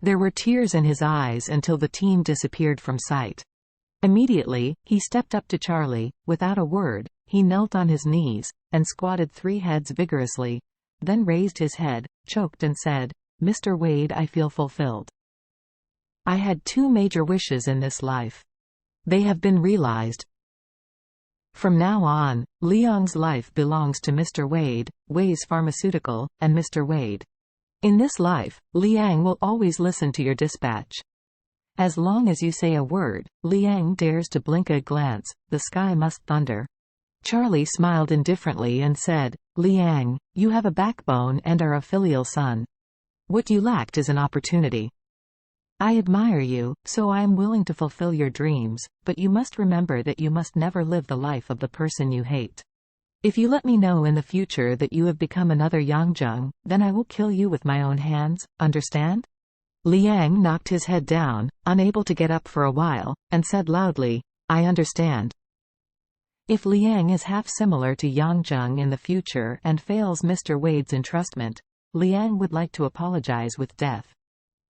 There were tears in his eyes until the team disappeared from sight. Immediately, he stepped up to Charlie. Without a word, he knelt on his knees, and squatted 3 heads vigorously, then raised his head, choked and said, "Mr. Wade, I feel fulfilled. I had 2 major wishes in this life. They have been realized. From now on, Liang's life belongs to Mr. Wade, Wei's Pharmaceutical, and Mr. Wade. In this life, Liang will always listen to your dispatch. As long as you say a word, Liang dares to blink a glance, the sky must thunder." Charlie smiled indifferently and said, "Liang, you have a backbone and are a filial son. What you lacked is an opportunity. I admire you, so I am willing to fulfill your dreams, but you must remember that you must never live the life of the person you hate. If you let me know in the future that you have become another Yangjung, then I will kill you with my own hands, understand?" Liang knocked his head down, unable to get up for a while, and said loudly, "I understand." If Liang is half similar to Yangjung in the future and fails Mr. Wade's entrustment, Liang would like to apologize with death.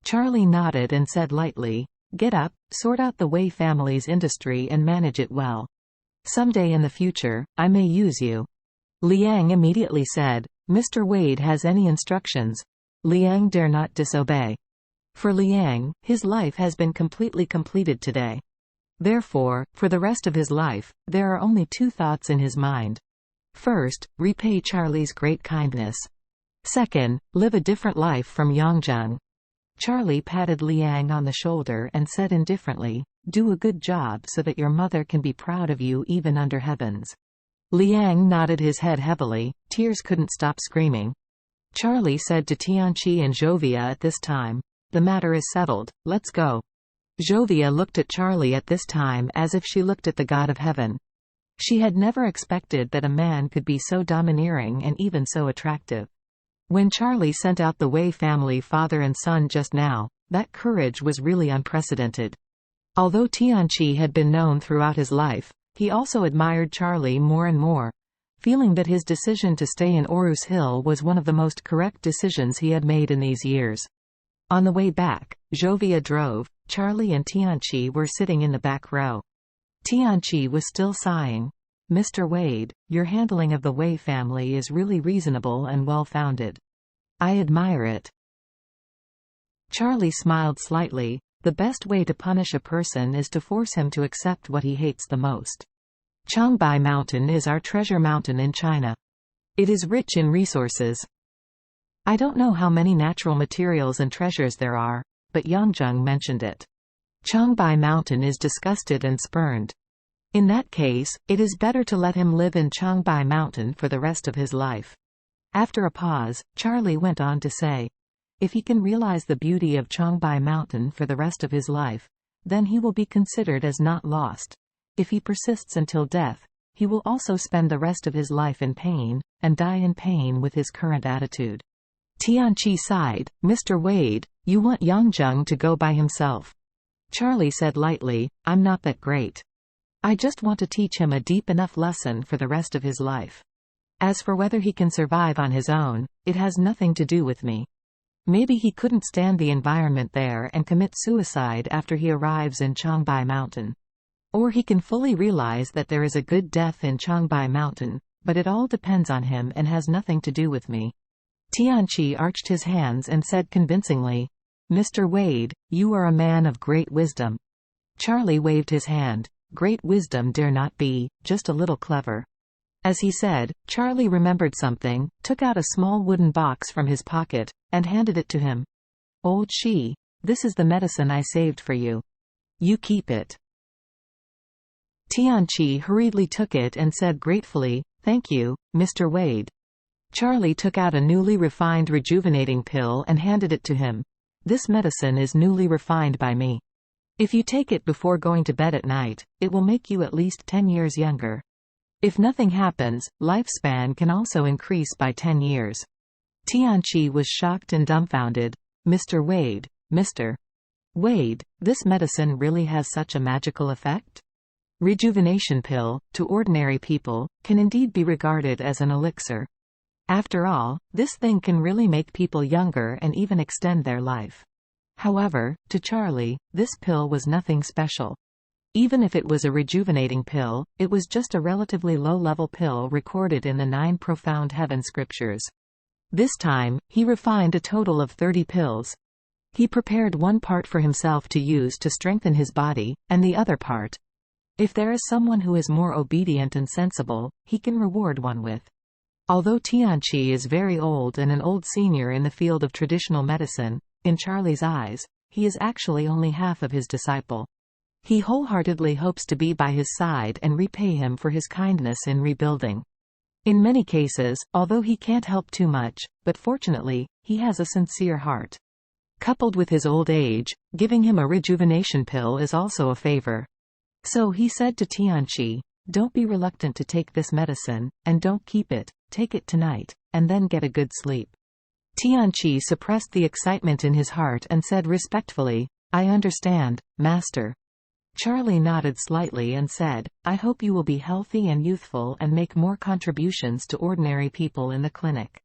Charlie nodded and said lightly, "Get up, sort out the Wei family's industry and manage it well. Someday in the future, I may use you." Liang immediately said, "Mr. Wade has any instructions?" Liang dare not disobey. For Liang, his life has been completely completed today. Therefore, for the rest of his life, there are only 2 thoughts in his mind. First, repay Charlie's great kindness. Second, live a different life from Yangjung. Charlie patted Liang on the shoulder and said indifferently, "Do a good job so that your mother can be proud of you even under heavens." Liang nodded his head heavily, tears couldn't stop screaming. Charlie said to Tianqi and Jovia at this time, "The matter is settled, let's go." Jovia looked at Charlie at this time as if she looked at the god of heaven. She had never expected that a man could be so domineering and even so attractive. When Charlie sent out the Wei family father and son just now, that courage was really unprecedented. Although Tianqi had been known throughout his life, he also admired Charlie more and more, feeling that his decision to stay in Orus Hill was one of the most correct decisions he had made in these years. On the way back, Jovia drove. Charlie and Tianqi were sitting in the back row. Tianqi was still sighing. "Mr. Wade, your handling of the Wei family is really reasonable and well-founded. I admire it." Charlie smiled slightly. The best way to punish a person is to force him to accept what he hates the most. Changbai Mountain is our treasure mountain in China. It is rich in resources. I don't know how many natural materials and treasures there are, but Yangjung mentioned it. Changbai Mountain is disgusted and spurned. In that case, it is better to let him live in Changbai Mountain for the rest of his life. After a pause, Charlie went on to say, "If he can realize the beauty of Changbai Mountain for the rest of his life, then he will be considered as not lost. If he persists until death, he will also spend the rest of his life in pain, and die in pain with his current attitude." Tianqi sighed. "Mr. Wade, you want Yangjung to go by himself." Charlie said lightly, "I'm not that great. I just want to teach him a deep enough lesson for the rest of his life. As for whether he can survive on his own, it has nothing to do with me. Maybe he couldn't stand the environment there and commit suicide after he arrives in Changbai Mountain. Or he can fully realize that there is a good death in Changbai Mountain, but it all depends on him and has nothing to do with me." Tianqi arched his hands and said convincingly, "Mr. Wade, you are a man of great wisdom." Charlie waved his hand. "Great wisdom dare not be, just a little clever." As he said, Charlie remembered something, took out a small wooden box from his pocket, and handed it to him. "Old Shi, this is the medicine I saved for you. You keep it." Tianqi hurriedly took it and said gratefully, "Thank you, Mr. Wade." Charlie took out a newly refined rejuvenating pill and handed it to him. "This medicine is newly refined by me. If you take it before going to bed at night, it will make you at least 10 years younger. If nothing happens, lifespan can also increase by 10 years. Tianqi was shocked and dumbfounded. "Mr. Wade, Mr. Wade, this medicine really has such a magical effect?" Rejuvenation pill, to ordinary people, can indeed be regarded as an elixir. After all, this thing can really make people younger and even extend their life. However, to Charlie, this pill was nothing special. Even if it was a rejuvenating pill, it was just a relatively low-level pill recorded in the 9 profound heaven scriptures. This time, he refined a total of 30 pills. He prepared one part for himself to use to strengthen his body, and the other part. If there is someone who is more obedient and sensible, he can reward one with. Although Tianqi is very old and an old senior in the field of traditional medicine, in Charlie's eyes, he is actually only half of his disciple. He wholeheartedly hopes to be by his side and repay him for his kindness in rebuilding. In many cases, although he can't help too much, but fortunately, he has a sincere heart. Coupled with his old age, giving him a rejuvenation pill is also a favor. So he said to Tianqi, "Don't be reluctant to take this medicine, and don't keep it, take it tonight, and then get a good sleep." Tianqi suppressed the excitement in his heart and said respectfully, "I understand, Master." Charlie nodded slightly and said, "I hope you will be healthy and youthful and make more contributions to ordinary people in the clinic."